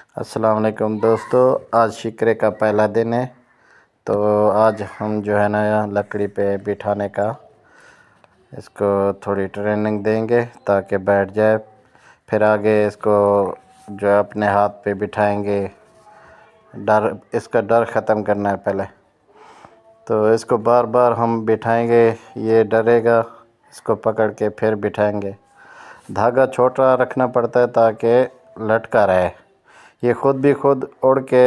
السلام علیکم دوستو، آج شکرے کا پہلا دن ہے، تو آج ہم جو ہے نا لکڑی پہ بٹھانے کا اس کو تھوڑی ٹریننگ دیں گے تاکہ بیٹھ جائے. پھر آگے اس کو جو ہے اپنے ہاتھ پہ بٹھائیں گے. اس کا ڈر ختم کرنا ہے پہلے. تو اس کو بار بار ہم بٹھائیں گے، یہ ڈرے گا، اس کو پکڑ کے پھر بٹھائیں گے. دھاگا چھوٹا رکھنا پڑتا ہے تاکہ لٹکا رہے. یہ خود اڑ کے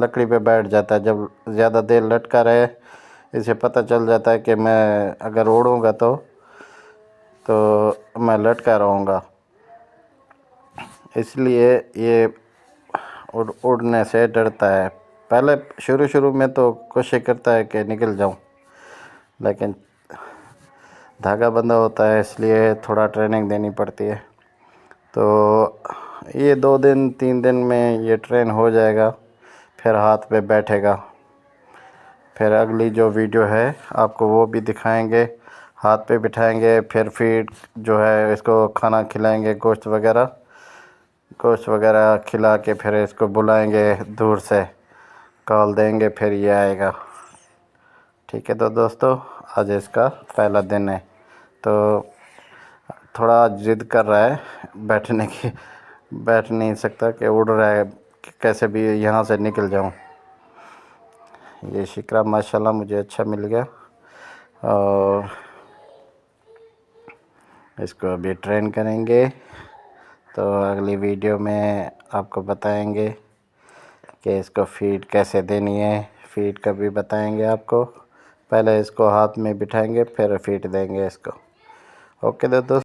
لکڑی پہ بیٹھ جاتا ہے. جب زیادہ دیر لٹکا رہے اسے پتہ چل جاتا ہے کہ میں اگر اڑوں گا تو میں لٹکا رہوں گا، اس لیے یہ اڑنے سے ڈرتا ہے. پہلے شروع میں تو کوشش کرتا ہے کہ نکل جاؤں، لیکن دھاگا بندھا ہوتا ہے اس لیے تھوڑا ٹریننگ دینی پڑتی ہے. تو یہ 2-3 دن میں یہ ٹرین ہو جائے گا، پھر ہاتھ پہ بیٹھے گا. پھر اگلی جو ویڈیو ہے آپ کو وہ بھی دکھائیں گے. ہاتھ پہ بٹھائیں گے، پھر فیڈ جو ہے اس کو کھانا کھلائیں گے، گوشت وغیرہ کھلا کے پھر اس کو بلائیں گے، دور سے کال دیں گے، پھر یہ آئے گا. ٹھیک ہے تو دوستو، آج اس کا پہلا دن ہے تو تھوڑا ضد کر رہا ہے بیٹھنے کی. بیٹھ نہیں سکتا کہ اڑ رہا ہے کہ کیسے بھی یہاں سے نکل جاؤں. یہ شکرہ ماشاءاللہ مجھے اچھا مل گیا، اور اس کو ابھی ٹرین کریں گے. تو اگلی ویڈیو میں آپ کو بتائیں گے کہ اس کو فیڈ کیسے دینی ہے. فیڈ کا بھی بتائیں گے آپ کو. پہلے اس کو ہاتھ میں بٹھائیں گے، پھر فیڈ دیں گے اس کو. اوکے دوستو.